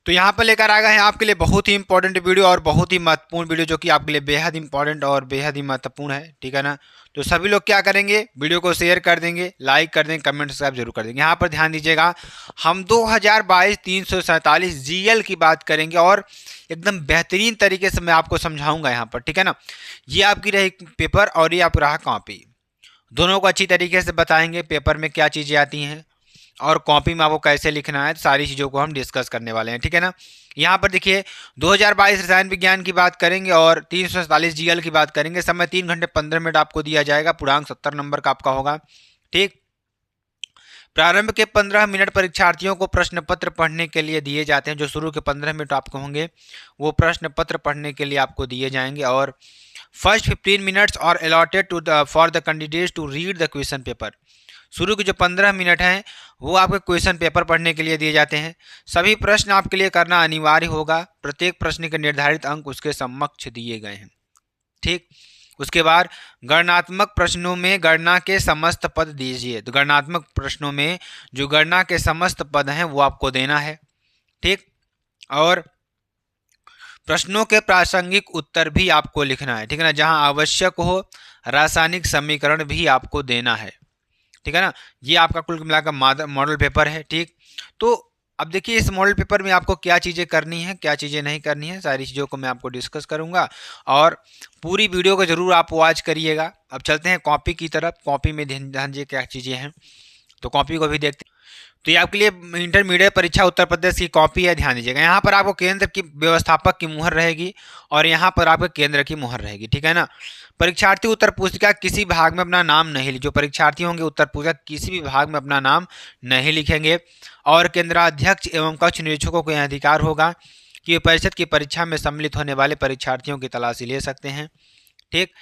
तो यहाँ पर लेकर आ गए हैं आपके लिए बहुत ही इंपॉर्टेंट वीडियो और बहुत ही महत्वपूर्ण वीडियो, जो कि आपके लिए बेहद इंपॉर्टेंट और बेहद ही महत्वपूर्ण है। ठीक है ना। तो सभी लोग क्या करेंगे, वीडियो को शेयर कर देंगे, लाइक कर देंगे, कमेंट सब्सक्राइब जरूर कर देंगे। यहाँ पर ध्यान दीजिएगा, हम 2022 347 जीएल की बात करेंगे और एकदम बेहतरीन तरीके से मैं आपको समझाऊंगा यहाँ पर। ठीक है ना। ये आपकी रही पेपर और ये आप रहा कॉपी, दोनों को अच्छी तरीके से बताएंगे। पेपर में क्या चीज़ें आती हैं और कॉपी में आपको कैसे लिखना है, सारी चीज़ों को हम डिस्कस करने वाले हैं। ठीक है ना। यहाँ पर देखिए 2022 रसायन विज्ञान की बात करेंगे और 347 जीएल की बात करेंगे। समय 3 घंटे 15 मिनट आपको दिया जाएगा। पूर्णांक 70 नंबर का आपका होगा। ठीक। प्रारंभ के 15 मिनट परीक्षार्थियों को प्रश्न पत्र पढ़ने के लिए दिए जाते हैं। जो शुरू के 15 मिनट आपको होंगे वो प्रश्न पत्र पढ़ने के लिए आपको दिए जाएंगे। और फर्स्ट 15 मिनट्स और allotted to the for the candidates to read the question paper. शुरू के जो 15 मिनट हैं वो आपके क्वेश्चन पेपर पढ़ने के लिए दिए जाते हैं। सभी प्रश्न आपके लिए करना अनिवार्य होगा। प्रत्येक प्रश्न के निर्धारित अंक उसके समक्ष दिए गए हैं। ठीक। उसके बाद गणनात्मक प्रश्नों में गणना के समस्त पद दीजिए। तो गणनात्मक प्रश्नों में जो गणना के समस्त पद हैं वो आपको देना है। ठीक। और प्रश्नों के प्रासंगिक उत्तर भी आपको लिखना है। ठीक है ना। जहां आवश्यक हो रासायनिक समीकरण भी आपको देना है। ठीक है ना। ये आपका कुल मिलाकर मॉडल पेपर है। ठीक। तो अब देखिए इस मॉडल पेपर में आपको क्या चीज़ें करनी है, क्या चीज़ें नहीं करनी है, सारी चीज़ों को मैं आपको डिस्कस करूंगा और पूरी वीडियो को जरूर आप वॉच करिएगा। अब चलते हैं कॉपी की तरफ। कॉपी में ध्यान दीजिए क्या चीज़ें हैं, तो कॉपी को भी देखते हैं। तो ये आपके लिए इंटरमीडिएट परीक्षा उत्तर प्रदेश की कॉपी है। ध्यान दीजिएगा, यहाँ पर आपको केंद्र की व्यवस्थापक की मुहर रहेगी और यहाँ पर आपके केंद्र की मुहर रहेगी। ठीक है ना। परीक्षार्थी उत्तर पुस्तिका किसी भाग में अपना नाम नहीं लिखे। जो परीक्षार्थी होंगे उत्तर पुस्तिका किसी भी भाग में अपना नाम नहीं लिखेंगे। और केंद्राध्यक्ष एवं कक्ष निरीक्षकों को यह अधिकार होगा कि वे परिषद की परीक्षा में सम्मिलित होने वाले परीक्षार्थियों की तलाशी ले सकते हैं। ठीक।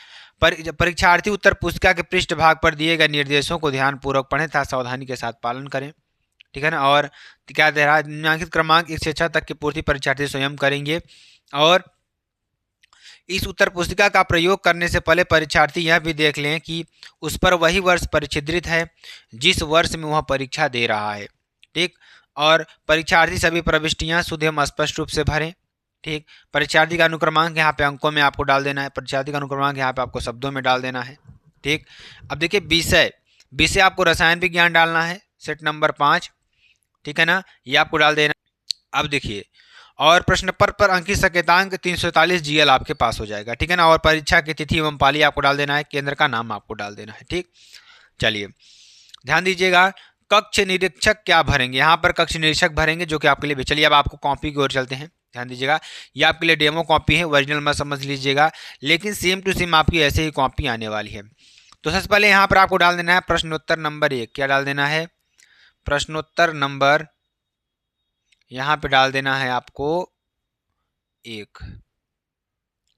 परीक्षार्थी उत्तर पुस्तिका के पृष्ठ भाग पर दिए गए निर्देशों को ध्यानपूर्वक पढ़ें तथा सावधानी के साथ पालन करें। ठीक है ना। और क्या दे रहा है, निम्नांकित क्रमांक 1 से 6 तक की पूर्ति परीक्षार्थी स्वयं करेंगे। और इस उत्तर पुस्तिका का प्रयोग करने से पहले परीक्षार्थी यह भी देख लें कि उस पर वही वर्ष परिच्छेदित है जिस वर्ष में वह परीक्षा दे रहा है। ठीक। और परीक्षार्थी सभी प्रविष्टियां शुद्ध एवं स्पष्ट रूप से भरें। ठीक। परीक्षार्थी का अनुक्रमांक यहाँ पे अंकों में आपको डाल देना है। परीक्षार्थी का अनुक्रमांक यहाँ पे आपको शब्दों में डाल देना है। ठीक। अब देखिए विषय आपको रसायन विज्ञान डालना है, सेट नंबर 5। ठीक है ना। ये आपको डाल देना। अब देखिए, और प्रश्न पत्र पर अंकित संकेतांक 347 जीएल आपके पास हो जाएगा। ठीक है ना। और परीक्षा की तिथि एवं पाली आपको डाल देना है। केंद्र का नाम आपको डाल देना है। ठीक। चलिए ध्यान दीजिएगा, कक्ष निरीक्षक क्या भरेंगे, यहाँ पर कक्ष निरीक्षक भरेंगे जो कि आपके लिए। चलिए अब आपको कॉपी की ओर चलते हैं। ध्यान दीजिएगा, ये आपके लिए डेमो कॉपी है, ओरिजिनल मत समझ लीजिएगा, लेकिन सेम टू सेम आपकी ऐसे ही कॉपी आने वाली है। तो सबसे पहले यहाँ पर आपको डाल देना है प्रश्नोत्तर नंबर 1। क्या डाल देना है, प्रश्नोत्तर नंबर, यहाँ पे डाल देना है आपको 1।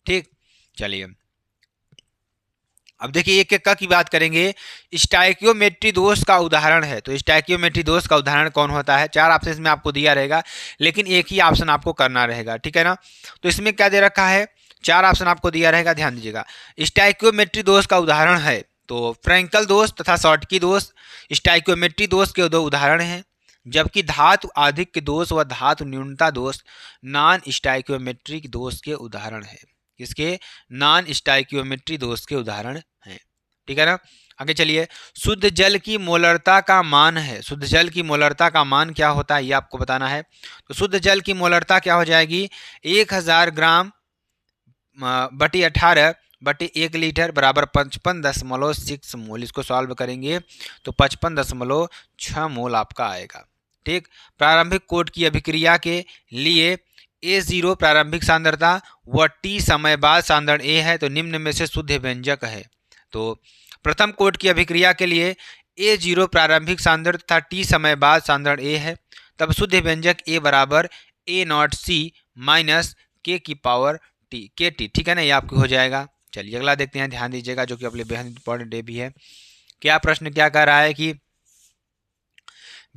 ठीक। चलिए अब देखिए एक एक का की बात करेंगे। स्टाइकियोमेट्री दोष का उदाहरण है। तो स्टाइकियोमेट्री दोष का उदाहरण कौन होता है, 4 ऑप्शन इसमें आपको दिया रहेगा, लेकिन एक ही ऑप्शन आपको करना रहेगा। ठीक है ना। तो इसमें क्या दे रखा है, 4 ऑप्शन आपको दिया रहेगा। ध्यान दीजिएगा, स्टाइकियोमेट्री दोष का उदाहरण है तो फ्रैंकल दोष तथा शॉर्टकी दोष स्टाइकियोमेट्री दोष के 2 उदाहरण हैं, जबकि धातु आधिक्य दोष व धातु न्यूनता दोष नॉन स्टाइकियोमेट्रिक दोष के उदाहरण है। किसके, नॉन स्टाइकियोमेट्री दोष के उदाहरण हैं। ठीक है ना। आगे चलिए, शुद्ध जल की मोलरता का मान है। शुद्ध जल की मोलरता का मान क्या होता है ये आपको बताना है। तो शुद्ध जल की मोलरता क्या हो जाएगी, 1000 ग्राम बटी 18 बटी 1 लीटर बराबर 55.6 मोल। इसको सॉल्व करेंगे तो 55.6 मोल आपका आएगा। ठीक। प्रारंभिक कोट की अभिक्रिया के लिए A0 प्रारंभिक सांद्रता व T समय बाद सांद्रण A है, तो निम्न में से शुद्ध व्यंजक है। तो प्रथम कोट की अभिक्रिया के लिए A0 प्रारंभिक सांद्रता तथा T समय बाद सांद्रण A है, तब शुद्ध व्यंजक A बराबर A0C माइनस K की पावर T KT। ठीक है ना, ये आपको हो जाएगा। चलिए अगला देखते हैं, ध्यान दीजिएगा, जो कि अपने बेहद इंपॉर्टेंट भी है। क्या प्रश्न क्या कह रहा है कि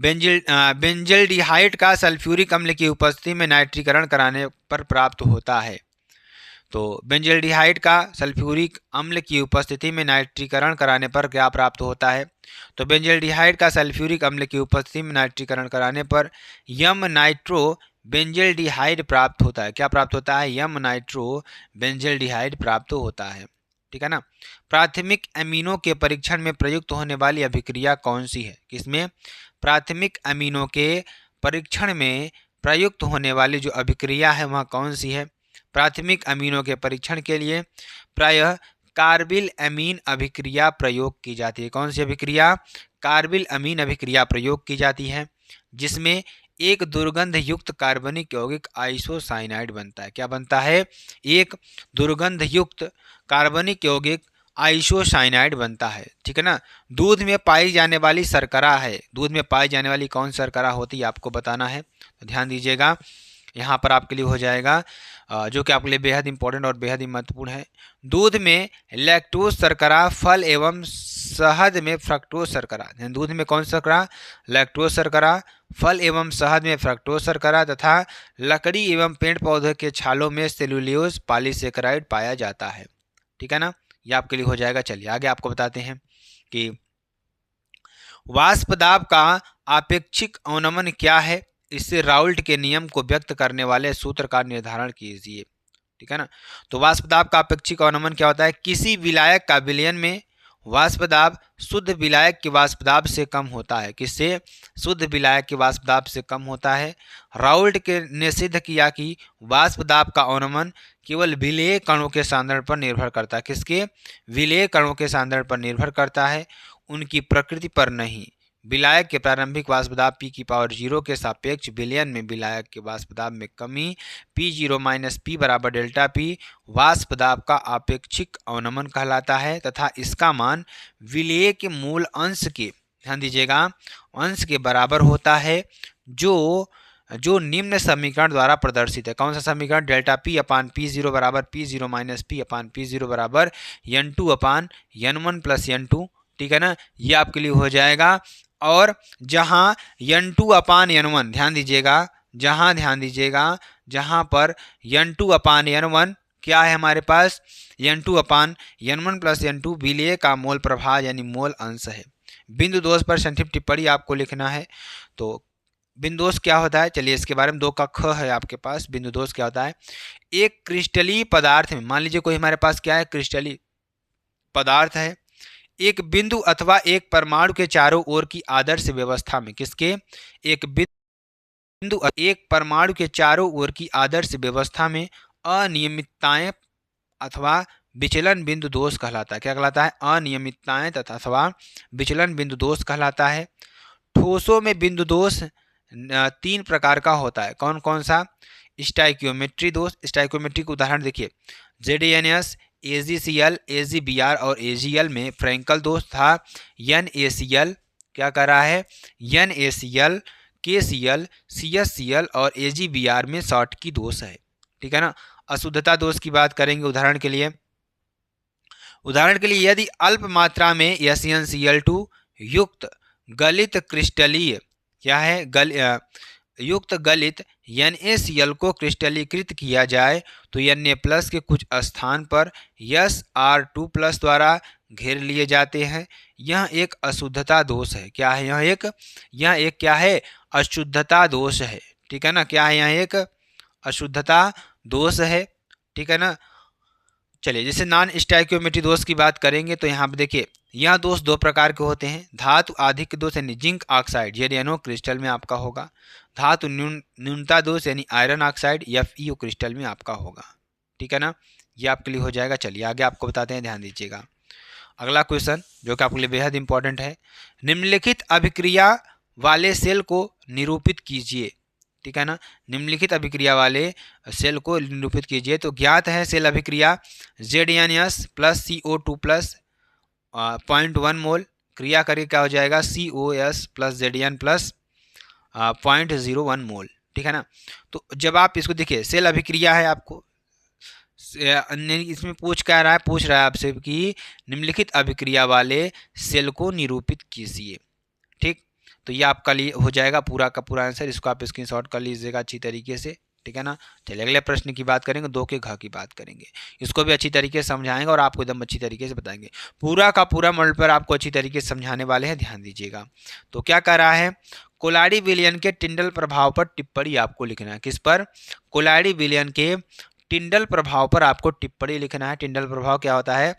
बेंजल्डिहाइड का सल्फ्यूरिक अम्ल की उपस्थिति में नाइट्रीकरण कराने पर प्राप्त होता है। तो बेंजल्डिहाइड का सल्फ्यूरिक अम्ल की उपस्थिति में नाइट्रीकरण कराने पर क्या प्राप्त होता है, तो बेंजल्डिहाइड का सल्फ्यूरिक अम्ल की उपस्थिति में नाइट्रीकरण कराने पर यम नाइट्रो बेंजल्डिहाइड प्राप्त होता है। क्या प्राप्त होता है? यम नाइट्रो बेंजल्डिहाइड प्राप्त होता है। ठीक है ना। प्राथमिक अमीनों के परीक्षण में प्रयुक्त होने वाली अभिक्रिया कौन सी है? किसमें? प्राथमिक अमीनों के परीक्षण में प्रयुक्त होने वाली जो अभिक्रिया है वह कौन सी है? प्राथमिक अमीनों के परीक्षण के लिए प्रायः कार्बिल अमीन अभिक्रिया प्रयोग की जाती है। कौन सी अभिक्रिया? कार्बिल अमीन अभिक्रिया प्रयोग की जाती है, जिसमें एक दुर्गंध युक्त कार्बनिक यौगिक आइसोसाइनाइड बनता है। क्या बनता है? एक दुर्गंध युक्त कार्बनिक यौगिक आइसोसाइनाइड बनता है। ठीक है ना। दूध में पाई जाने वाली शर्करा है। दूध में पाई जाने वाली कौन शर्करा होती है आपको बताना है, तो ध्यान दीजिएगा। यहाँ पर आपके लिए हो जाएगा जो कि आपके लिए बेहद इंपॉर्टेंट और बेहद ही महत्वपूर्ण है। दूध में लैक्टोज शर्करा, फल एवं शहद में फ्रक्टोज शर्करा। दूध में कौन सा शर्करा? लैक्टोज शर्करा, फल एवं शहद में फ्रक्टोज शर्करा तथा लकड़ी एवं पेड़ पौधे के छालों में सेलुलोज पॉलीसेकेराइड पाया जाता है। ठीक है ना। ये आपके लिए हो जाएगा। चलिए आगे आपको बताते हैं कि वाष्प दाब का आपेक्षिक अवनमन क्या है? इससे राउल्ट के नियम को व्यक्त करने वाले सूत्र का निर्धारण कीजिए। ठीक है ना। तो वाष्प दाब का अपेक्षिक अवनमन क्या होता है? किसी विलायक का विलयन में वाष्प दाब शुद्ध विलायक के वाष्प दाब से कम होता है। किससे? शुद्ध विलायक के वाष्प दाब से कम होता है। राउल्ट ने सिद्ध किया कि वाष्प दाब का अवनमन केवल विलेय कणों के सांद्रण पर निर्भर करता है। किसके? विलेय कणों के सांद्रण पर निर्भर करता है, उनकी प्रकृति पर नहीं। विलायक के प्रारंभिक वाष्प दाब p⁻0 के सापेक्ष विलयन में विलायक के वाष्प दाब में कमी P0 - P बराबर डेल्टा P वाष्प दाब का आपेक्षिक अवनमन कहलाता है तथा इसका मान विलेय के मूल अंश के, ध्यान दीजिएगा, अंश के बराबर होता है, जो निम्न समीकरण द्वारा प्रदर्शित है। कौन सा समीकरण? डेल्टा P/P0 बराबर P0 - P/P0 बराबर N2/N1 + N2। ठीक है ना। ये आपके लिए हो जाएगा। और जहां N2/N1, ध्यान दीजिएगा, जहां पर N2/N1 क्या है हमारे पास? N2/N1 + N2 विलेय का मोल प्रभाव यानी मोल अंश है। बिंदु दोष पर संक्षिप्त टिप्पणी आपको लिखना है। तो बिंदु दोष क्या होता है? चलिए इसके बारे में 2 का ख है आपके पास। बिंदु दोष क्या होता है? एक क्रिस्टलीय पदार्थ में, मान लीजिए कोई हमारे पास क्या है? क्रिस्टलीय पदार्थ है। एक बिंदु अथवा एक परमाणु के चारों ओर की आदर्श व्यवस्था में, किसके? एक परमाणु के चारों ओर की आदर्श व्यवस्था में अनियमितताएं अथवा विचलन बिंदु दोष कहलाता है। क्या कहलाता है? अनियमितताएं तथा अथवा विचलन बिंदु दोष कहलाता है। ठोसों में बिंदु दोष 3 प्रकार का होता है। कौन कौन सा? स्टाइकियोमेट्री दोष। स्टाइकियोमेट्री का उदाहरण देखिए, ZNS, AgCl, AgBr और AgL में फ्रैंकल दोष था। NaCl क्या कर रहा है? NaCl, KCl, CSCl और AgBr में शॉर्टकी दोष है। ठीक है ना। अशुद्धता दोष की बात करेंगे उदाहरण के लिए यदि अल्प मात्रा में SnCl2 युक्त गलित क्रिस्टलीय क्या है? युक्त गलित NaCl को क्रिस्टलीकृत किया जाए तो Na+ के कुछ स्थान पर SR2+ द्वारा घेर लिए जाते हैं। यह एक अशुद्धता दोष है। क्या है? यह एक क्या है? अशुद्धता दोष है। ठीक है ना। क्या है? यह एक अशुद्धता दोष है। ठीक है ना। चलिए जैसे नॉन स्टाइकियोमेट्री दोष की बात करेंगे तो यहाँ पे देखिए, यह दोष 2 प्रकार के होते हैं। धातु आधिक्य दोष यानी जिंक ऑक्साइड ZnO क्रिस्टल में आपका होगा। धातु न्यूनता दोष यानी आयरन ऑक्साइड FeO क्रिस्टल में आपका होगा। ठीक है ना। ये आपके लिए हो जाएगा। चलिए आगे आपको बताते हैं, ध्यान दीजिएगा। अगला क्वेश्चन जो कि आपके लिए बेहद इंपॉर्टेंट है, निम्नलिखित अभिक्रिया वाले सेल को निरूपित कीजिए। ठीक है ना। निम्नलिखित अभिक्रिया वाले सेल को निरूपित कीजिए। तो ज्ञात है सेल अभिक्रिया ZnS + CO2 + 0.1 मोल क्रिया करके क्या हो जाएगा? COS + Zn + 0.01 मोल। ठीक है ना। तो जब आप इसको देखिए, सेल अभिक्रिया है, आपको इसमें पूछ रहा है आपसे कि निम्नलिखित अभिक्रिया वाले सेल को निरूपित कीजिए। ठीक। तो ये आपका लिए हो जाएगा पूरा का पूरा आंसर। इसको आप स्क्रीनशॉट कर लीजिएगा अच्छी तरीके से। ठीक है ना। चलिए अगले प्रश्न की बात करेंगे, 2 के घ की बात करेंगे। इसको भी अच्छी तरीके से समझाएंगे और आपको एकदम अच्छी तरीके से बताएंगे। पूरा का पूरा मॉडल पर आपको अच्छी तरीके से समझाने वाले हैं, ध्यान दीजिएगा। तो क्या कह रहा है? कोलाडी विलयन के टिंडल प्रभाव पर टिप्पणी आपको लिखना है। किस पर? कोलाडी विलयन के टिंडल प्रभाव पर आपको टिप्पणी लिखना है। टिंडल प्रभाव क्या होता है?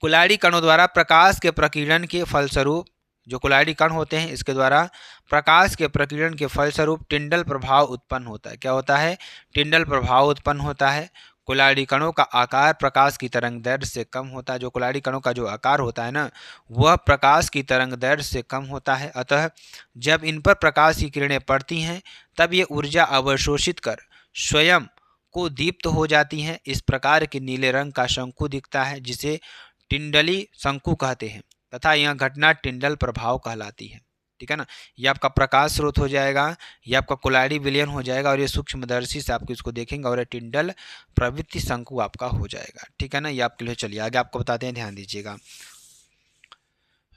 कोलाडी कणों द्वारा प्रकाश के प्रकीर्णन के फलस्वरूप, जो कोलाडी कण होते हैं इसके द्वारा प्रकाश के प्रकीर्णन के फलस्वरूप टिंडल प्रभाव उत्पन्न होता है। क्या होता है? टिंडल प्रभाव उत्पन्न होता है। कोलाडी कणों का आकार प्रकाश की तरंग दैर्ध्य से कम होता है। जो कोलाडी कणों का जो आकार होता है ना, वह प्रकाश की तरंग दैर्ध्य से कम होता है। अतः जब इन पर प्रकाश की किरणें पड़ती हैं तब ये ऊर्जा अवशोषित कर स्वयं को दीप्त हो जाती हैं। इस प्रकार के नीले रंग का शंकु दिखता है जिसे टिंडली शंकु कहते हैं तथा यह घटना टिंडल प्रभाव कहलाती है। ठीक है ना। ये आपका प्रकाश स्रोत हो जाएगा, ये आपका कोलाडी विलयन हो जाएगा और ये सूक्ष्मदर्शी से आपको इसको देखेंगे और ये टिंडल प्रवृत्ति शंकु आपका हो जाएगा। ठीक है ना। ये आपके लिए चलिए आगे आपको बताते हैं, ध्यान दीजिएगा।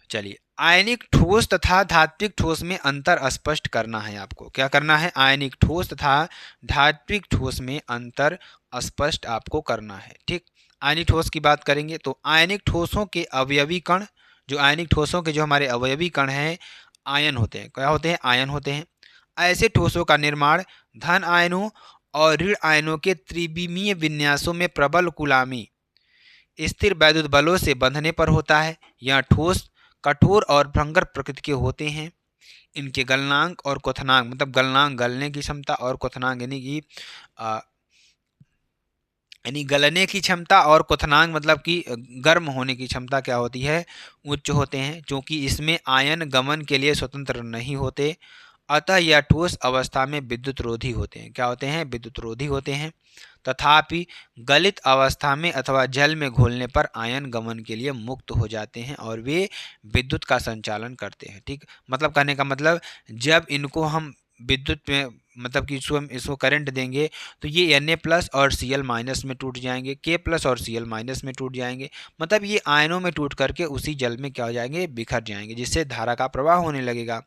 चलिए, आयनिक ठोस तथा धात्विक ठोस में अंतर स्पष्ट करना है आपको। क्या करना है? आयनिक ठोस तथा धात्विक ठोस में अंतर स्पष्ट आपको करना है। ठीक, आयनिक ठोस की बात करेंगे तो आयनिक ठोसों के अवयवी कण, जो आयनिक ठोसों के जो हमारे अवयवी कण हैं आयन होते हैं। क्या होते हैं? आयन होते हैं। ऐसे ठोसों का निर्माण धन आयनों और ऋण आयनों के त्रिविमीय विन्यासों में प्रबल गुलामी स्थिर वैद्युत बलों से बंधने पर होता है। यह ठोस कठोर और भंगर प्रकृति के होते हैं। इनके गलनांक और क्वथनांक, मतलब गलनांक गलने की क्षमता और क्वथनांक यानी गलने की क्षमता और क्वथनांक मतलब कि गर्म होने की क्षमता क्या होती है? उच्च होते हैं। क्योंकि इसमें आयन गमन के लिए स्वतंत्र नहीं होते, अतः यह ठोस अवस्था में विद्युत रोधी होते हैं। क्या होते हैं? विद्युत रोधी होते हैं। तथापि गलित अवस्था में अथवा जल में घोलने पर आयन गमन के लिए मुक्त हो जाते हैं और वे विद्युत का संचालन करते हैं। ठीक, मतलब कहने का मतलब जब इनको हम विद्युत में मतलब कि इसको करंट देंगे तो ये Na+ और Cl- में टूट जाएंगे, K+ और Cl- में टूट जाएंगे। मतलब ये आयनों में टूट करके उसी जल में क्या हो जाएंगे? बिखर जाएंगे, जिससे धारा का प्रवाह होने लगेगा।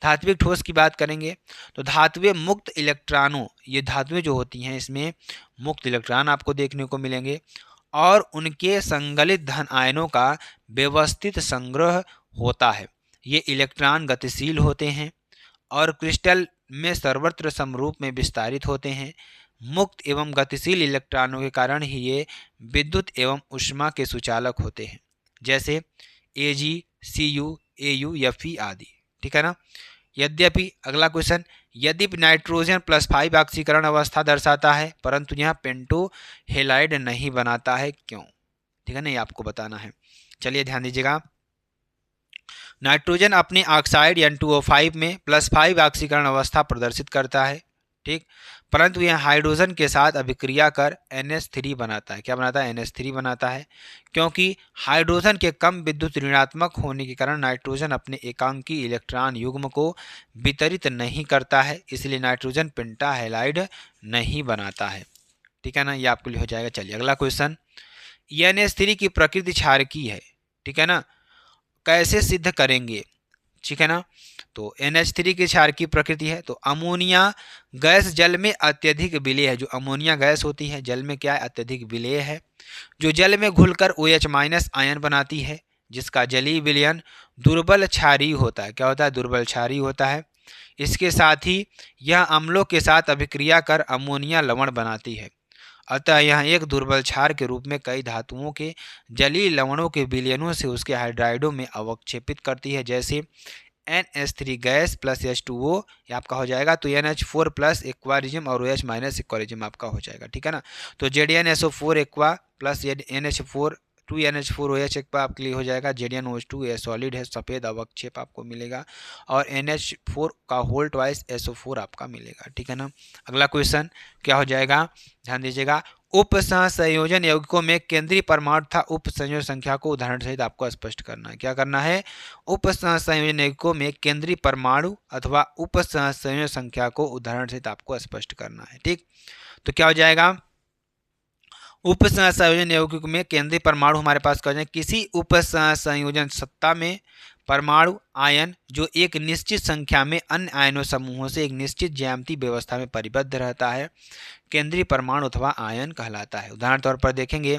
धात्विक ठोस की बात करेंगे तो धातुएं मुक्त इलेक्ट्रॉनों, ये धातुएं जो होती हैं इसमें मुक्त इलेक्ट्रॉन आपको देखने को मिलेंगे और उनके संगलित धन आयनों का व्यवस्थित संग्रह होता है। ये इलेक्ट्रॉन गतिशील होते हैं और क्रिस्टल में सर्वत्र समरूप में विस्तारित होते हैं। मुक्त एवं गतिशील इलेक्ट्रॉनों के कारण ही ये विद्युत एवं ऊष्मा के सुचालक होते हैं, जैसे Ag, Cu, Au, Fe आदि। ठीक है ना। यद्यपि अगला क्वेश्चन, यद्यपि नाइट्रोजन +5 ऑक्सीकरण अवस्था दर्शाता है परंतु यह पेंटो हेलाइड नहीं बनाता है, क्यों? ठीक है ना, ये आपको बताना है। चलिए ध्यान दीजिएगा। नाइट्रोजन अपने ऑक्साइड N2O5 में +5 ऑक्सीकरण अवस्था प्रदर्शित करता है। ठीक, परंतु यह हाइड्रोजन के साथ अभिक्रिया कर NH3 बनाता है। क्या बनाता है? NH3 बनाता है। क्योंकि हाइड्रोजन के कम विद्युत ऋणात्मक होने के कारण नाइट्रोजन अपने एकांकी इलेक्ट्रॉन युग्म को वितरित नहीं करता है, इसलिए नाइट्रोजन पेंटाहेलाइड नहीं बनाता है। ठीक है ना, ये आपके लिए हो जाएगा। चलिए अगला क्वेश्चन, NH3 की प्रकृति क्षारकीय है। ठीक है ना, कैसे सिद्ध करेंगे? ठीक है ना, तो NH3 की क्षार की प्रकृति है तो अमोनिया गैस जल में अत्यधिक विलेय है। जो अमोनिया गैस होती है जल में क्या है? अत्यधिक विलेय है, जो जल में घुलकर OH- आयन बनाती है, जिसका जलीय विलयन दुर्बल क्षारीय होता है। क्या होता है? दुर्बल क्षारीय होता है। इसके साथ ही यह अम्लों के साथ अभिक्रिया कर अमोनिया लवण बनाती है। अतः यह एक दुर्बल क्षार के रूप में कई धातुओं के जलीय लवणों के विलयनों से उसके हाइड्राइडों में अवक्षेपित करती है, जैसे NH3 गैस + H2O ये आपका हो जाएगा, तो NH4+ एक्वारिज्म और OH- एक्वारिज्म आपका हो जाएगा। ठीक है ना, तो ZnSO4 aqua plus NH4 2NH4OH aqua आपके लिए हो जाएगा। ZnOH2 ये सॉलिड है, सफ़ेद अवक्षेप आपको मिलेगा और NH4 का होल ट्वाइस SO4 आपका मिलेगा। ठीक है ना। अगला क्वेश्चन क्या हो जाएगा? ध्यान दीजिएगा। उप सहसंयोजन यौगिकों में केंद्रीय परमाणु तथा उप संयोजन संख्या को उदाहरण सहित आपको स्पष्ट करना है। क्या करना है? उप सहसंयोजन यौगिकों में केंद्रीय परमाणु अथवा उप सहसंयोजन संख्या को उदाहरण सहित आपको स्पष्ट करना है। ठीक, तो क्या हो जाएगा? उप सहसंयोजन यौगिकों में केंद्रीय परमाणु हमारे पास क्या हो जाए? किसी उप सहसंयोजन सत्ता में परमाणु आयन जो एक निश्चित संख्या में अन्य आयनों समूहों से एक निश्चित ज्यामितीय व्यवस्था में परिबद्ध रहता है, केंद्रीय परमाणु अथवा आयन कहलाता है। उदाहरण तौर पर देखेंगे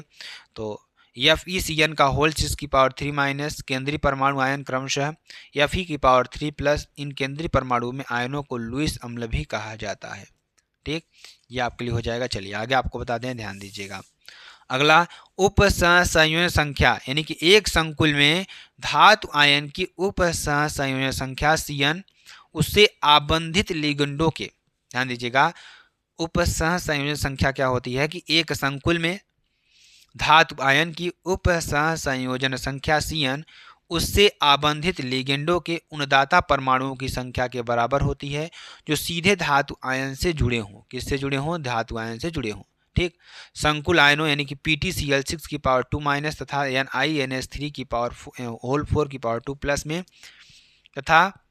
तो FeCN का होल 6⁻³ माइनस केंद्रीय परमाणु आयन क्रमशः Fe⁻³ प्लस। इन केंद्रीय परमाणु में आयनों को लुईस अम्ल भी कहा जाता है। ठीक, ये आपके लिए हो जाएगा। चलिए आगे आपको बता दें, ध्यान दीजिएगा। अगला उपसंयोजन संख्या, यानी कि एक संकुल में धातु आयन की उपसंयोजन संख्या Cn उससे आबंधित लिगेंडों के, ध्यान दीजिएगा, उपसंयोजन संख्या क्या होती है कि एक संकुल में धातु आयन की उपसंयोजन संख्या Cn उससे आबंधित लिगेंडों के उन्नदाता परमाणुओं की संख्या के बराबर होती है जो सीधे धातु आयन से जुड़े हों। किससे जुड़े हों? धातु आयन से जुड़े हों। ठीक, संकुल आयनों यानी कि PtCl6⁻² माइनस तथा NiNH3⁴ प्लस में तथा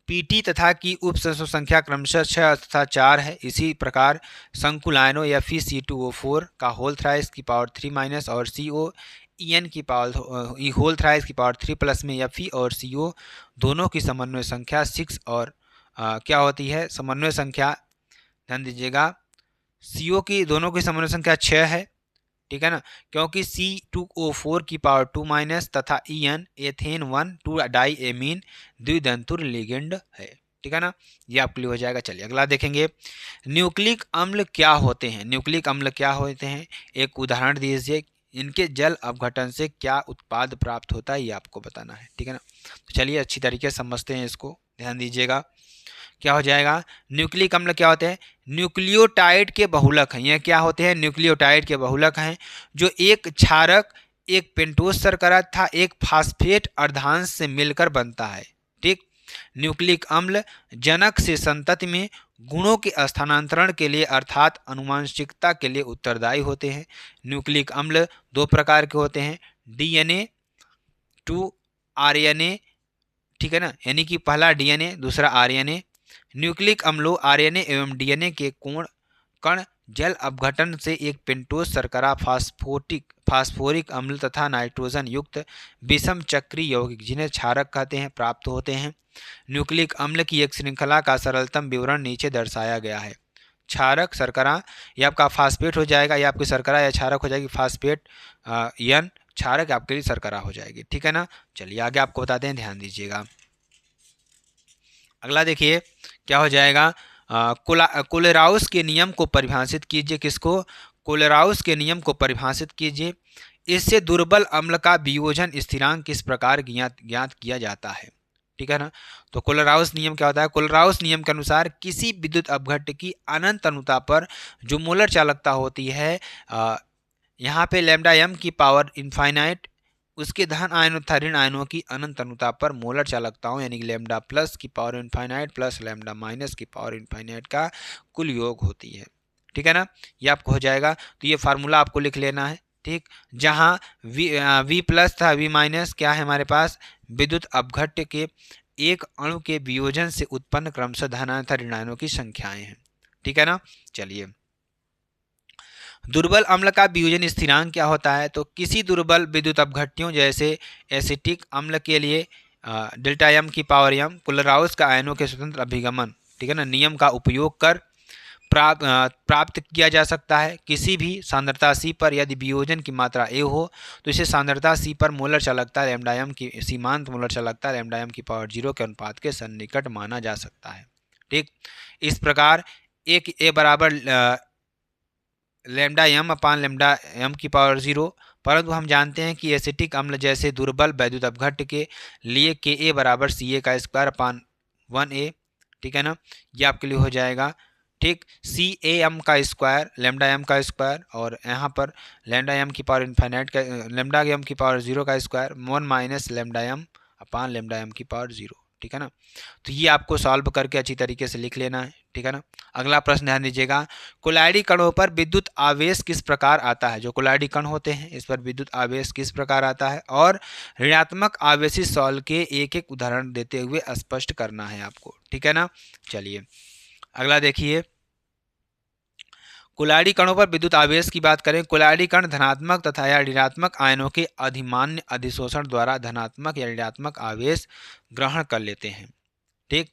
Pt तथा की उपसंयोजन संख्या क्रमशः 6 तथा 4 है। इसी प्रकार संकुल आयनों FeC2O4 का होल⁻³ माइनस और COEN की होल⁻³ प्लस में Fe और CO दोनों की समन्वय संख्या 6 और क्या होती है? समन्वय संख्या, ध्यान दीजिएगा, CO की दोनों की समन्वय संख्या 6 है। ठीक है ना, क्योंकि C2O4⁻² माइनस तथा EN एथेन 1,2 डाईएमीन द्विदंतुर लिगेंड है। ठीक है ना, ये आपके लिए हो जाएगा। चलिए अगला देखेंगे, न्यूक्लिक अम्ल क्या होते हैं? न्यूक्लिक अम्ल क्या होते हैं, एक उदाहरण दीजिए। इनके जल अपघटन से क्या उत्पाद प्राप्त होता है, ये आपको बताना है। ठीक है ना, तो चलिए अच्छी तरीके से समझते हैं इसको, ध्यान दीजिएगा। क्या हो जाएगा? न्यूक्लिक अम्ल क्या होते हैं? न्यूक्लियोटाइड के बहुलक हैं। यह क्या होते हैं? न्यूक्लियोटाइड के बहुलक हैं जो एक क्षारक, एक पेंटोज शर्करा तथा एक फास्फेट अर्धांश से मिलकर बनता है। ठीक, न्यूक्लिक अम्ल जनक से संतति में गुणों के स्थानांतरण के लिए अर्थात आनुवंशिकता के लिए उत्तरदायी होते हैं। न्यूक्लिक अम्ल 2 प्रकार के होते हैं, DNA टू RNA। ठीक है ना, यानी कि पहला DNA दूसरा RNA। न्यूक्लिक अम्लों RNA एवं DNA के कण जल अपघटन से एक पेंटोज शर्करा, फास्फोरिक अम्ल तथा नाइट्रोजन युक्त विषम चक्रीय यौगिक जिन्हें क्षारक कहते हैं प्राप्त होते हैं। न्यूक्लिक अम्ल की एक श्रृंखला का सरलतम विवरण नीचे दर्शाया गया है। क्षारक शर्करा, ये आपका फास्फेट हो जाएगा, या आपकी शर्करा या क्षारक हो जाएगी फास्फेट, यन क्षारक आपके लिए शर्करा हो जाएगी। ठीक है ना, चलिए आगे आपको बताते हैं, ध्यान दीजिएगा। अगला देखिए क्या हो जाएगा, कोलेराउस के नियम को परिभाषित कीजिए। किसको? कोलेराउस के नियम को परिभाषित कीजिए। इससे दुर्बल अम्ल का वियोजन स्थिरांक किस प्रकार ज्ञात किया जाता है। ठीक है ना, तो कोलेराउस नियम क्या होता है? कोलेराउस नियम के अनुसार किसी विद्युत अपघट्य की अनंत अनुता पर जो मोलर चालकता होती है, यहाँ पे λm⁻∞, उसके धन आयनों तथा ऋण आयनों की अनंत अनुता पर मोलर चालकताओं यानी कि λ+⁻∞ प्लस λ-⁻∞ का कुल योग होती है। ठीक है ना, ये आपको हो जाएगा। तो ये फार्मूला आपको लिख लेना है। ठीक, जहाँ V प्लस तथा V माइनस क्या है हमारे पास? विद्युत अपघट्य के एक अणु के वियोजन से उत्पन्न क्रमशः धन आयन तथा ऋण आयनों की संख्याएं हैं। ठीक है ना, चलिए दुर्बल अम्ल का वियोजन स्थिरांक क्या होता है? तो किसी दुर्बल विद्युत अपघट्यों जैसे एसिटिक अम्ल के लिए ΔM⁻m कोलेराउस का आयनों के स्वतंत्र अभिगमन, ठीक है ना, नियम का उपयोग कर प्राप्त किया जा सकता है। किसी भी सांद्रता C पर यदि वियोजन की मात्रा A हो तो इसे सांद्रता C पर मोलर चालकता λm की सीमांत मोलर चालकता λm⁻0 के अनुपात के सन्निकट माना जा सकता है। ठीक, इस प्रकार एक A बराबर λm/λm⁻0, परंतु हम जानते हैं कि एसिटिक अम्ल जैसे दुर्बल वैद्युत अपघट्य के लिए Ka बराबर Ca²/1a। ठीक है ना, ये आपके लिए हो जाएगा। ठीक, CAm का स्क्वायर λm का स्क्वायर और यहाँ पर λm⁻∞ का λm⁻0 का स्क्वायर 1 - λm/λm⁻0। ठीक है ना, तो ये आपको सॉल्व करके अच्छी तरीके से लिख लेना है। ठीक है ना, अगला प्रश्न ध्यान दीजिएगा, कोलाइडी कणों पर विद्युत आवेश किस प्रकार आता है? जो कोलाइडी कण होते हैं इस पर विद्युत आवेश किस प्रकार आता है और ऋणात्मक आवेशित सॉल्व के एक एक उदाहरण देते हुए स्पष्ट करना है आपको। ठीक है ना, चलिए अगला देखिए, कोलाइडी कणों पर विद्युत आवेश की बात करें। कोलाइडी कण धनात्मक तथा या ऋणात्मक आयनों के अधिमान्य अधिशोषण द्वारा धनात्मक या ऋणात्मक आवेश ग्रहण कर लेते हैं। ठीक,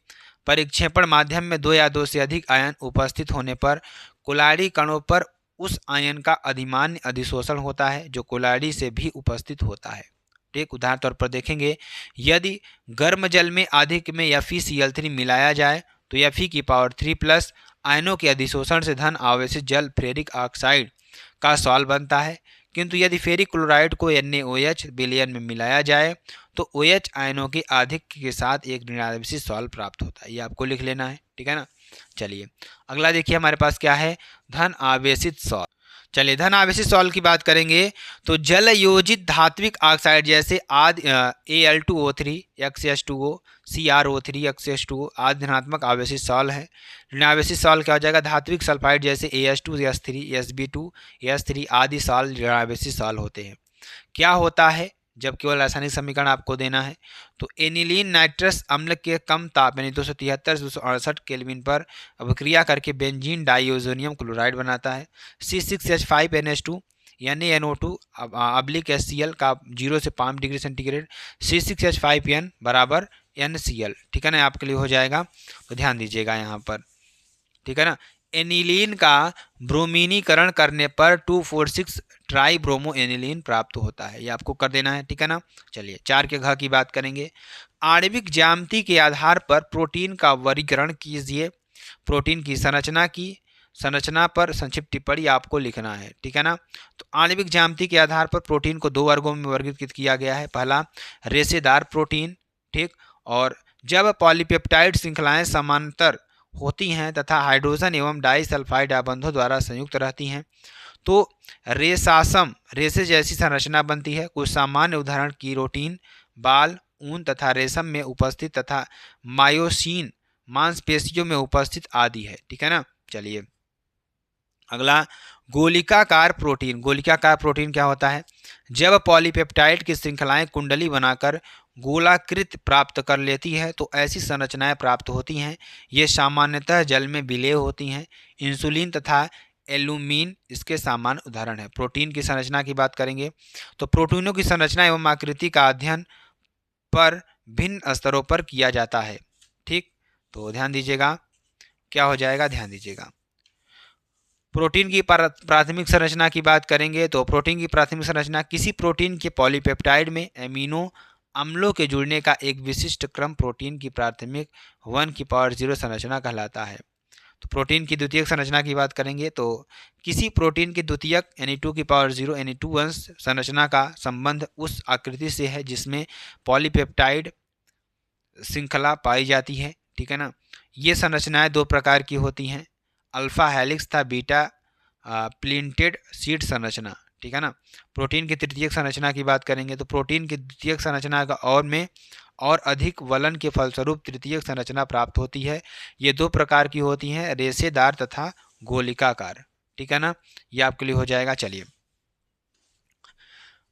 परिक्षेपण माध्यम में 2 या 2 से अधिक आयन उपस्थित होने पर कोलाइडी कणों पर उस आयन का अधिमान्य अधिशोषण होता है जो कोलाइड से भी उपस्थित होता है। ठीक, उदाहरण तौर पर देखेंगे, यदि गर्म जल में अधिक में FeCl3 मिलाया जाए तो Fe3 प्लस आयनों के अधिशोषण से धन आवेशित जल फेरिक ऑक्साइड का सॉल्व बनता है, किंतु यदि फेरिक क्लोराइड को NaOH विलयन में मिलाया जाए तो OH आयनों के आधिक्य के साथ एक ऋणावेशित सॉल्व प्राप्त होता है। ये आपको लिख लेना है, ठीक है ना। चलिए अगला देखिए हमारे पास क्या है, धन आवेशित सॉल्व। चलिए धन आवेशित सॉल्व की बात करेंगे तो जल योजित धात्विक ऑक्साइड जैसे Al2O3 XH2O, CrO3 XH2O आदि धनात्मक आवेशित सॉल्व है। ऋणावेशित सॉल्व क्या हो जाएगा, धात्विक सल्फाइड जैसे AS2S3 Sb2S3 आदि सॉल्व ऋणावेशित सॉल्व होते हैं। क्या होता है जब केवल रासायनिक समीकरण आपको देना है, तो एनिलीन नाइट्रस अम्ल के कम ताप यानी 273 से 268 केल्विन पर अभिक्रिया करके बेंजीन डाइओजोनियम क्लोराइड बनाता है। C6H5NH2 NaNO2 अब्लिक HCl का 0 से 5 डिग्री सेंटीग्रेड C6H5n बराबर NCl, ठीक है ना, आपके लिए हो जाएगा, तो ध्यान दीजिएगा यहाँ पर, ठीक है ना। एनिलीन का ब्रोमीनीकरण करने पर 2,4,6 ट्राई ब्रोमो एनिलीन प्राप्त होता है, ये आपको कर देना है, ठीक है ना। चलिए 4 के घ की बात करेंगे, आणविक ज्यामिति के आधार पर प्रोटीन का वर्गीकरण कीजिए। प्रोटीन की संरचना पर संक्षिप्त टिप्पणी आपको लिखना है, ठीक है ना। तो आणविक ज्यामिति के आधार पर प्रोटीन को 2 वर्गों में वर्गीकृत किया गया है। पहला रेशेदार प्रोटीन, ठीक, और जब पॉलीपेप्टाइड श्रृंखलाएं समानांतर होती हैं तथा हाइड्रोजन एवं डाइसल्फाइड आबंधों द्वारा संयुक्त रहती हैं तो रेसासम रेसे जैसी संरचना बनती है। कुछ सामान्य उदाहरण कीरोटीन बाल, ऊन तथा रेशम में उपस्थित तथा मायोसिन मांसपेशियों में उपस्थित आदि है, ठीक है ना। चलिए अगला गोलिकाकार प्रोटीन। गोलिकाकार प्रोटीन क्या होता है, जब पॉलीपेप्टाइड की श्रृंखलाएं कुंडली बनाकर गोलाकृत प्राप्त कर लेती है तो ऐसी संरचनाएं प्राप्त होती हैं। ये सामान्यतः जल में विलेय होती हैं। इंसुलिन तथा एल्यूमिन इसके सामान्य उदाहरण है। प्रोटीन की संरचना की बात करेंगे तो प्रोटीनों की संरचना एवं आकृति का अध्ययन पर भिन्न स्तरों पर किया जाता है, ठीक, तो ध्यान दीजिएगा क्या हो जाएगा, ध्यान दीजिएगा। प्रोटीन की प्राथमिक संरचना की बात करेंगे तो प्रोटीन की प्राथमिक संरचना किसी प्रोटीन के पॉलीपेप्टाइड में एमिनो अम्लों के जुड़ने का एक विशिष्ट क्रम प्रोटीन की प्राथमिक 1⁻0 संरचना कहलाता है। तो प्रोटीन की द्वितीयक संरचना की बात करेंगे तो किसी प्रोटीन की द्वितीयक यानी 2⁻0 यानी 2 अंश संरचना का संबंध उस आकृति से है जिसमें पॉलीपेप्टाइड श्रृंखला पाई जाती है, ठीक है ना। ये संरचनाएं 2 प्रकार की होती हैं, अल्फा हेलिक्स तथा बीटा प्लिंटेड शीट संरचना, ठीक है ना। प्रोटीन की तृतीयक संरचना की बात करेंगे तो प्रोटीन की द्वितीयक संरचना का और अधिक वलन के फलस्वरूप तृतीयक संरचना प्राप्त होती है। ये 2 प्रकार की होती हैं, रेशेदार तथा गोलिकाकार, ठीक है ना, ये आपके लिए हो जाएगा। चलिए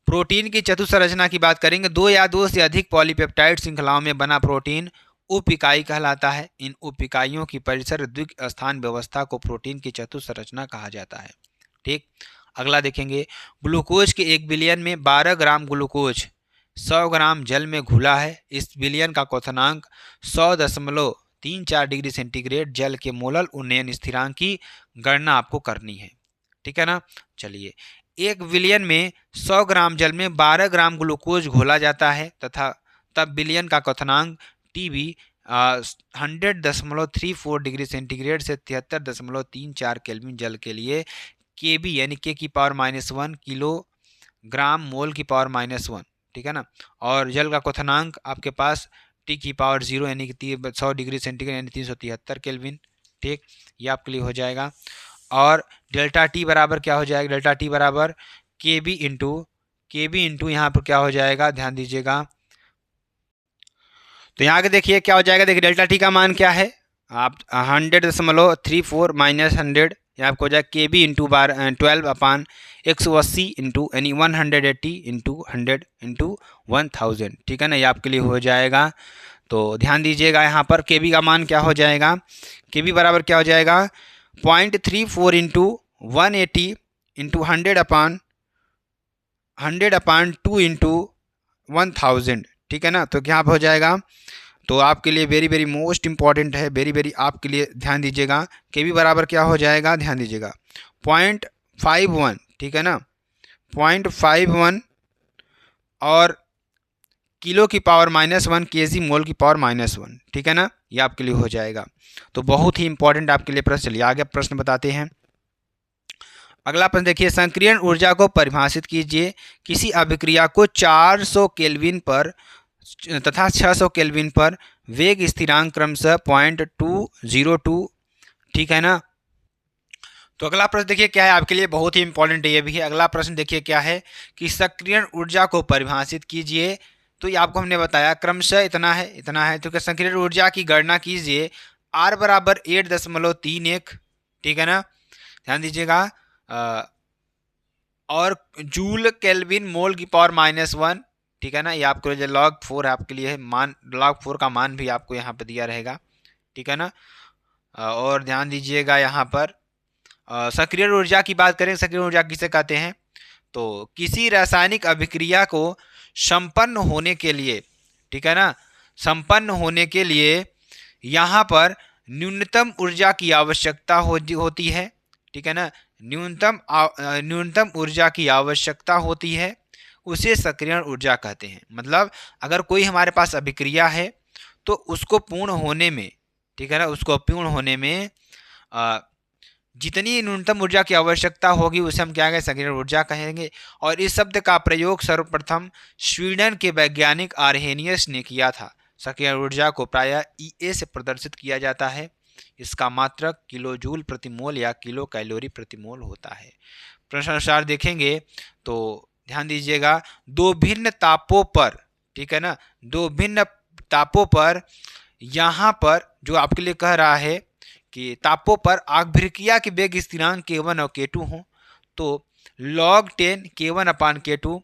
प्रोटीन की चतुसंरचना की बात करेंगे, 2 या 2 से अधिक पॉलीपेप्टाइड श्रृंखलाओं में बना प्रोटीन उप इकाई कहलाता है। इन उप इकाइयों की परिसर द्विक स्थान व्यवस्था को प्रोटीन की चतुसंरचना कहा जाता है, ठीक। अगला देखेंगे, ग्लूकोज के 1 बिलियन में 12 ग्राम ग्लूकोज 100 ग्राम जल में घुला है। इस बिलियन का क्वथनांक 100.34 डिग्री सेंटीग्रेड जल के मोलल उन्नयन स्थिरांक की गणना आपको करनी है, ठीक है ना। चलिए 1 बिलियन में 100 ग्राम जल में 12 ग्राम ग्लूकोज घोला जाता है तथा तब बिलियन का क्वथनांक TB 100.34 डिग्री सेंटीग्रेड से 73.34 केल्विन जल के लिए KB यानी K⁻⁻1 किलोग्राम मोल की पावर -1, ठीक है ना। और जल का क्वथनांक आपके पास T⁻0 यानी कि 100 डिग्री सेंटीग्रेड यानी 373 केल्विन, ठीक, ये आपके लिए हो जाएगा। और डेल्टा T बराबर क्या हो जाएगा, डेल्टा T बराबर KB इंटू यहाँ पर क्या हो जाएगा, ध्यान दीजिएगा। तो यहाँ के देखिए क्या हो जाएगा, देखिए डेल्टा T का मान क्या है, आप 100.34 माइनस 100 यहाँ आपको हो जाएगा KB इंटू 12/180 इंटू यानी 180 इंटू 100 इंटू 1000, ठीक है ना, ये आपके लिए हो जाएगा। तो ध्यान दीजिएगा यहाँ पर KB का मान क्या हो जाएगा, KB बराबर क्या हो जाएगा 0.34 इंटू 180 इंटू 100/2 इंटू 1000, ठीक है ना। तो क्या हो जाएगा, तो आपके लिए वेरी वेरी मोस्ट इंपॉर्टेंट है, वेरी वेरी आपके लिए ध्यान दीजिएगा। KB बराबर क्या हो जाएगा, ध्यान दीजिएगा 0.51, ठीक है ना, 0.51 और किलो की पावर -1 केजी मोल की पावर -1, ठीक है ना, ये आपके लिए हो जाएगा। तो बहुत ही इंपॉर्टेंट आपके लिए प्रश्न। चलिए आगे प्रश्न बताते हैं। अगला प्रश्न देखिए, संक्रियण ऊर्जा को परिभाषित कीजिए। किसी अभिक्रिया को 400 केल्विन पर तथा 600 केल्विन पर वेग स्थिरांक क्रमशः 0.202, ठीक है ना। तो अगला प्रश्न देखिए क्या है आपके लिए, बहुत ही इंपॉर्टेंट ये भी है। अगला प्रश्न देखिए क्या है कि सक्रियण ऊर्जा को परिभाषित कीजिए। तो ये आपको हमने बताया क्रमशः इतना है इतना है, तो क्या सक्रियण ऊर्जा की गणना कीजिए। R बराबर 8.31, ठीक है ना, ध्यान दीजिएगा। और जूल केल्विन मोल की पावर -1, ठीक है ना, ये आपको जो log 4 है आपके लिए है, मान log 4 का मान भी आपको यहाँ पर दिया रहेगा, ठीक है ना। और ध्यान दीजिएगा यहाँ पर सक्रिय ऊर्जा की बात करें, सक्रिय ऊर्जा किसे कहते हैं, तो किसी रासायनिक अभिक्रिया को संपन्न होने के लिए, ठीक है ना, संपन्न होने के लिए यहाँ पर न्यूनतम ऊर्जा की आवश्यकता होती है, ठीक है ना, न्यूनतम ऊर्जा की आवश्यकता होती है, उसे सक्रियण ऊर्जा कहते हैं। मतलब अगर कोई हमारे पास अभिक्रिया है तो उसको पूर्ण होने में, ठीक है ना, उसको पूर्ण होने में जितनी न्यूनतम ऊर्जा की आवश्यकता होगी उसे हम क्या कहेंगे, सक्रियण ऊर्जा कहेंगे। और इस शब्द का प्रयोग सर्वप्रथम स्वीडन के वैज्ञानिक आर्हेनियस ने किया था। सक्रियण ऊर्जा को प्रायः EA से प्रदर्शित किया जाता है। इसका मात्रक किलो जूल प्रति मोल या किलो कैलोरी प्रति मोल होता है। प्रश्न अनुसार देखेंगे तो ध्यान दीजिएगा, दो भिन्न तापों पर, ठीक है ना, दो भिन्न तापों पर यहाँ पर जो आपके लिए कह रहा है कि तापों पर अभिक्रिया के वेग स्थिरांक K1 और K2 हों, तो log 10 K1/K2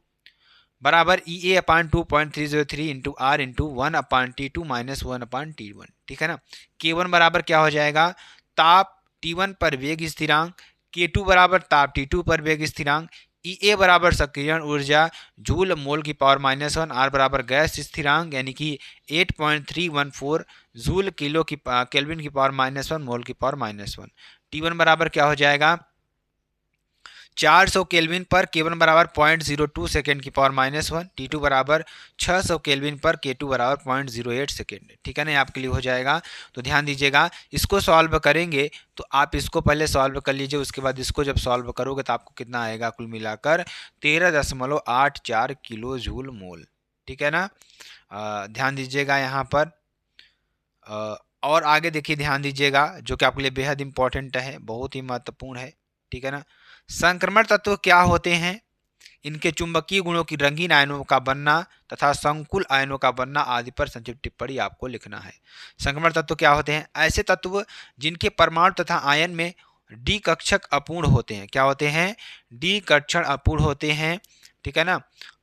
बराबर EA/2.303 into R into 1/T2 minus 1/T1, ठीक है ना। K1 बराबर क्या हो जाएगा, ताप T1 पर वेग स्थिरांक, K2 बराबर ताप T2 पर वेग स्थिरांक, EA बराबर सक्रियण ऊर्जा जूल मोल की पावर -1, R बराबर गैस स्थिरांक यानी कि 8.314 जूल किलो की केल्विन की पावर -1 मोल की पावर -1। T1 बराबर क्या हो जाएगा, 400 केल्विन पर K1 बराबर 0.02 सेकेंड की पावर -1, T2 बराबर 600 केल्विन पर K2 बराबर 0.08 सेकेंड, ठीक है ना, आपके लिए हो जाएगा। तो ध्यान दीजिएगा, इसको सॉल्व करेंगे तो आप इसको पहले सॉल्व कर लीजिए, उसके बाद इसको जब सॉल्व करोगे तो आपको कितना आएगा, कुल मिलाकर 13.84 किलो जूल मोल, ठीक है ना। ध्यान दीजिएगा यहाँ पर। और आगे देखिए, ध्यान दीजिएगा जो कि आपके लिए बेहद इंपॉर्टेंट है, बहुत ही महत्वपूर्ण है, ठीक है ना। संक्रमण तत्व क्या होते हैं, इनके चुंबकीय गुणों की रंगीन आयनों का बनना तथा संकुल आयनों का बनना आदि पर संक्षिप्त टिप्पणी आपको लिखना है। संक्रमण तत्व क्या होते हैं, ऐसे तत्व जिनके परमाणु तथा आयन में डी कक्षक अपूर्ण होते हैं। क्या होते हैं, डी कक्षण अपूर्ण होते हैं, ठीक है ना।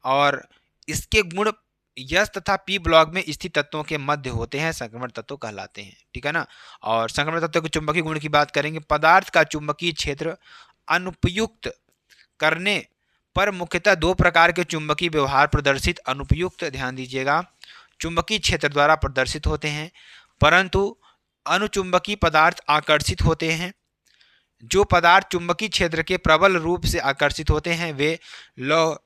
और इसके गुण यस तथा पी ब्लॉक में स्थित तत्वों के मध्य होते हैं, संक्रमण तत्व कहलाते हैं, ठीक है ना। और संक्रमण तत्व के चुंबकीय गुण की बात करेंगे, पदार्थ का चुंबकीय क्षेत्र अनुपयुक्त करने पर मुख्यतः दो प्रकार के चुंबकीय व्यवहार प्रदर्शित अनुपयुक्त, ध्यान दीजिएगा, चुंबकीय क्षेत्र द्वारा प्रदर्शित होते हैं, परंतु अनुचुंबकीय पदार्थ आकर्षित होते हैं। जो पदार्थ चुंबकीय क्षेत्र के प्रबल रूप से आकर्षित होते हैं वे लौह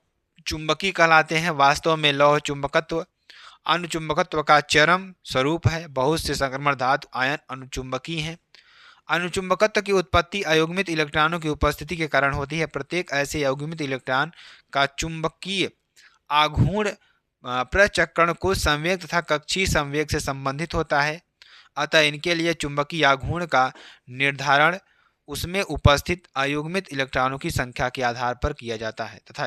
चुंबकीय कहलाते हैं। वास्तव में लौह चुंबकत्व अनुचुंबकत्व का चरम स्वरूप है। बहुत से संक्रमण धातु आयन अनुचुंबकीय हैं। अनुचुंबकत्व की उत्पत्ति अयुग्मित इलेक्ट्रॉनों की उपस्थिति के कारण होती है। प्रत्येक ऐसे अयुग्मित इलेक्ट्रॉन का चुंबकीय आघूर्ण प्रचक्रण को संवेग तथा कक्षीय संवेग से संबंधित होता है। अतः इनके लिए चुंबकीय आघूर्ण का निर्धारण उसमें उपस्थित अयुग्मित इलेक्ट्रॉनों की संख्या के आधार पर किया जाता है तथा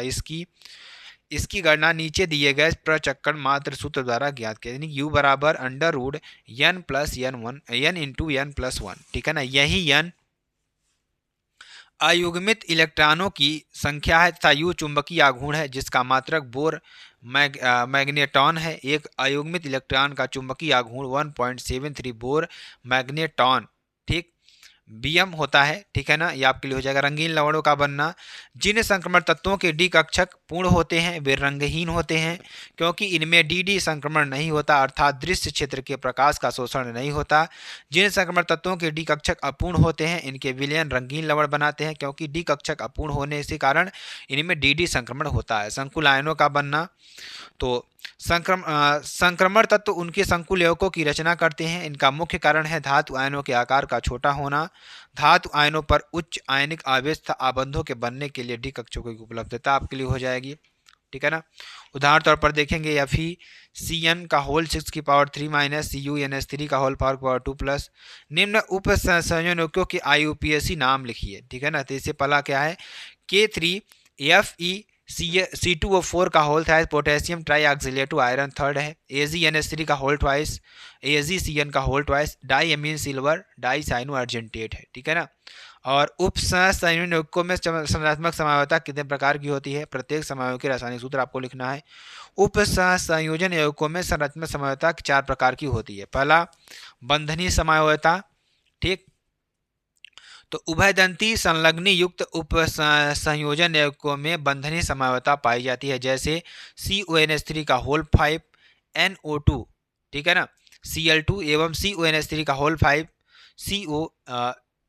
इसकी गणना नीचे दिए गए प्रचक्रण मात्र सूत्र द्वारा ज्ञात किया, यानी U बराबर √n + n इंटू n+1, ठीक है ना। यही n अयुग्मित इलेक्ट्रॉनों की संख्या है तथा U चुंबकीय आघूर्ण है जिसका मात्रक बोर मैग्नेटॉन है। एक अयुग्मित इलेक्ट्रॉन का चुंबकीय आघूर्ण 1.73 बोर मैग्नेटॉन, ठीक, बीएम होता है, ठीक है ना, ये आपके लिए हो जाएगा। रंगीन लवणों का बनना, जिन संक्रमण तत्वों के डी कक्षक पूर्ण होते हैं वे रंगहीन होते हैं, क्योंकि इनमें डी संक्रमण नहीं होता, अर्थात दृश्य क्षेत्र के प्रकाश का शोषण नहीं होता। जिन संक्रमण तत्वों के डी कक्षक अपूर्ण होते हैं इनके विलयन रंगीन लवण बनाते हैं, क्योंकि डी कक्षक अपूर्ण होने के कारण इनमें डी संक्रमण होता है। संकुल आयनों का बनना, तो संक्रमण तत्व उनके संकुल यौगिकों की रचना करते हैं। इनका मुख्य कारण है धातु आयनों के आकार का छोटा होना। धातु आयनों पर उच्च आयनिक आवेश तथा आबंधों के बनने के लिए डी कक्षकों की उपलब्धता आपके लिए हो जाएगी, ठीक है ना। उदाहरण तौर पर देखेंगे FeCN का होल 6 की पावर 3 माइनस CuNH3 का होल पावर 2 प्लस। निम्न उप संयोजकों के IUPAC नाम लिखिए, ठीक है ना। तो इससे पहला क्या है, K3FeC2O4 का whole thrice potassium trioxalate iron third है। AgNH3 का होल ट्वाइस, AgCN का whole twice di amine silver di cyano argentate है, ठीक है ना। और उप संयोजकों में संरचनात्मक समावयवता कितने प्रकार की होती है, प्रत्येक समावयव के रासायनिक सूत्र आपको लिखना है। उप संयोजन यौगिकों में संरचनात्मक समावयवता 4 प्रकार की होती है। पहला बंधनीय समावयवता, ठीक, तो उभयदंती संलग्नी युक्त उप संयोजन यौगिकों में बंधनीय समावयवता पाई जाती है, जैसे CONH3 का होल 5 NO2, ठीक है ना, Cl2 एवं CONH3 का होल 5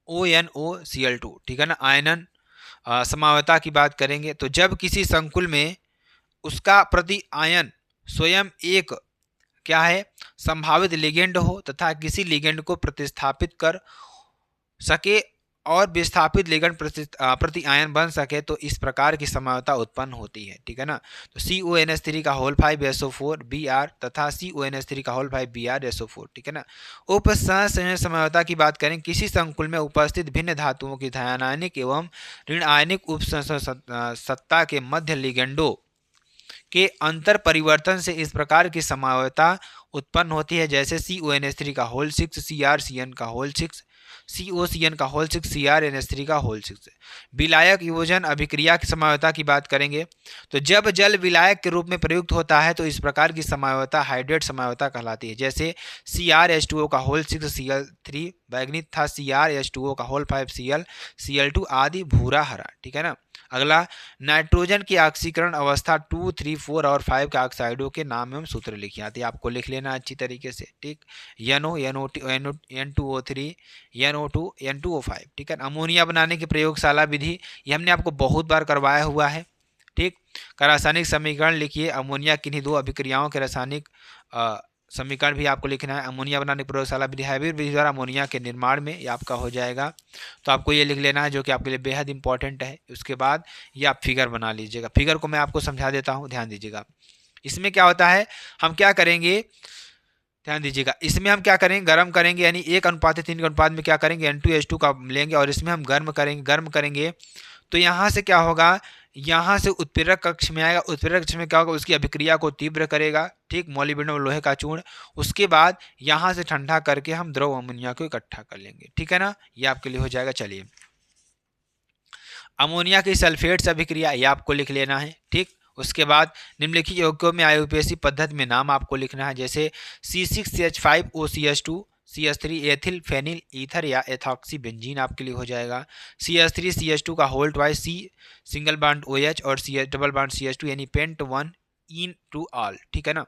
CONOCl2, ठीक है ना। आयनन समावयवता की बात करेंगे तो जब किसी संकुल में उसका प्रति आयन स्वयं एक क्या है संभावित लिगेंड हो तथा किसी लिगेंड को प्रतिस्थापित कर सके और विस्थापित लिगेंड प्रति आयन बन सके तो इस प्रकार की समावयवता उत्पन्न होती है, ठीक है ना। तो CONH3 का होल 5 SO4 Br तथा CONH3 का होल 5 Br SO4, ठीक है ना। उप संयोजन समावयवता की बात करें, किसी संकुल में उपस्थित भिन्न धातुओं की धनायनिक एवं ऋण आयनिक उप सत्ता के मध्य लिगेंडों के अंतर परिवर्तन से इस प्रकार की समावयवता उत्पन्न होती है, जैसे CONH3 का होल 6 CrCN का होल 6 COCN का होल 6 CrNH3 का होल 6। विलायक योजन अभिक्रिया की समावयवता की बात करेंगे तो जब जल विलायक के रूप में प्रयुक्त होता है तो इस प्रकार की समावयवता हाइड्रेट समावयवता कहलाती है, जैसे CrH2O का होल 6 Cl3 बैगनी था CrH2O का होल 5 Cl2 आदि भूरा हरा, ठीक है ना। अगला नाइट्रोजन की ऑक्सीकरण अवस्था 2, 3, 4 और 5 के ऑक्साइडों के नाम एवं सूत्र लिखे आते हैं, आपको लिख लेना अच्छी तरीके से, ठीक। NO N2O3 NO2 N2O5, ठीक है। अमोनिया बनाने की प्रयोगशाला विधि ये हमने आपको बहुत बार करवाया हुआ है, ठीक। का रासायनिक समीकरण लिखिए, अमोनिया किन्हीं दो अभिक्रियाओं के रासायनिक समीकरण भी आपको लिखना है। अमोनिया बनाने की प्रयोगशाला विधि हाइब्रिड विधि द्वारा अमोनिया के निर्माण में ये आपका हो जाएगा, तो आपको ये लिख लेना है जो कि आपके लिए बेहद इंपॉर्टेंट है। उसके बाद ये आप फिगर बना लीजिएगा, फिगर को मैं आपको समझा देता हूँ, ध्यान दीजिएगा। इसमें क्या होता है, हम क्या करेंगे, ध्यान दीजिएगा, इसमें हम क्या करेंगे, गर्म करेंगे, यानी 1:3 के अनुपात में क्या करेंगे N2H2 का लेंगे और इसमें हम गर्म करेंगे तो यहाँ से क्या होगा, यहाँ से उत्प्रेरक कक्ष में आएगा, उत्प्रेरक कक्ष में क्या होगा, उसकी अभिक्रिया को तीव्र करेगा, ठीक, मोलिब्डेनम लोहे का चूर्ण। उसके बाद यहाँ से ठंडा करके हम द्रव अमोनिया को इकट्ठा कर लेंगे, ठीक है ना, ये आपके लिए हो जाएगा। चलिए, अमोनिया की सल्फेट से अभिक्रिया ये आपको लिख लेना है, ठीक। उसके बाद निम्नलिखित यौगिकों में IUPAC पद्धति में नाम आपको लिखना है, जैसे C6CH5OCH2 CH3 ethyl phenyl ether या एथॉक्सी बेंजीन आपके लिए हो जाएगा। CH3 CH2 का whole twice C single bond OH और CH डबल बॉन्ड CH2 यानी पेंट 1 इन टू ऑल, ठीक है ना।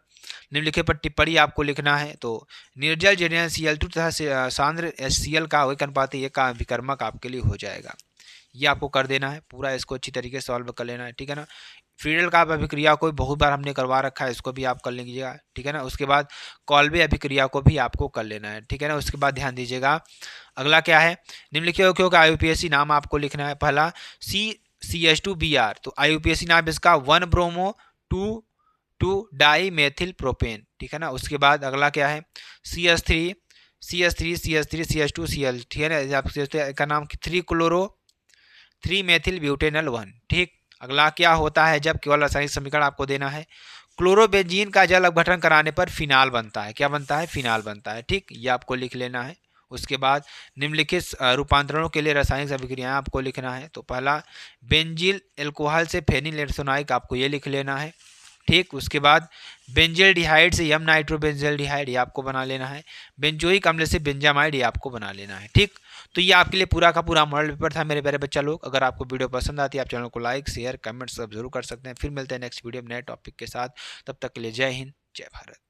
निम्नलिखित पर टिप्पणी आपको लिखना है, तो निर्जल जलीय Cl2 तथा सांद्र HCl का एक अनुपात एक का विकर्मक आपके लिए हो जाएगा, ये आपको कर देना है, पूरा इसको अच्छी तरीके से सॉल्व कर लेना है, ठीक है ना। फ्रीडल का अभिक्रिया को बहुत बार हमने करवा रखा है, इसको भी आप कर लीजिएगा, ठीक है ना। उसके बाद कॉल्बे अभिक्रिया को भी आपको कर लेना है, ठीक है ना। उसके बाद ध्यान दीजिएगा, अगला क्या है, निम्नलिखित यौगिकों का IUPAC नाम आपको लिखना है। पहला CH2Br, तो IUPAC नाम इसका 1 ब्रोमो 2 डाई मेथिल प्रोपेन, ठीक है ना। उसके बाद अगला क्या है, CH3 CH2 Cl, ठीक है ना, आप का नाम 3 क्लोरो 3 मेथिल ब्यूटेनल 1, ठीक। अगला क्या होता है, जब केवल रासायनिक समीकरण आपको देना है, क्लोरोबेंजीन का जल अपघटन कराने पर फिनाल बनता है, क्या बनता है, फिनाल बनता है, ठीक, ये आपको लिख लेना है। उसके बाद निम्नलिखित रूपांतरणों के लिए रासायनिक अभिक्रियाएं आपको लिखना है, तो पहला बेंजील एल्कोहल से फेनिल एल्सोनाइक आपको ये लिख लेना है, ठीक, उसके बाद बेंजल्डिहाइड से यम नाइट्रोबेंजल्डिहाइड ये आपको बना लेना है। बेंजोइक अम्ल से बेंजामाइड ये आपको बना लेना है। ठीक, तो ये आपके लिए पूरा का पूरा मॉडल पेपर था मेरे प्यारे बच्चा लोग। अगर आपको वीडियो पसंद आती है आप चैनल को लाइक शेयर कमेंट सब जरूर कर सकते हैं। फिर मिलते हैं नेक्स्ट वीडियो में नए टॉपिक के साथ। तब तक के लिए जय हिंद जय भारत।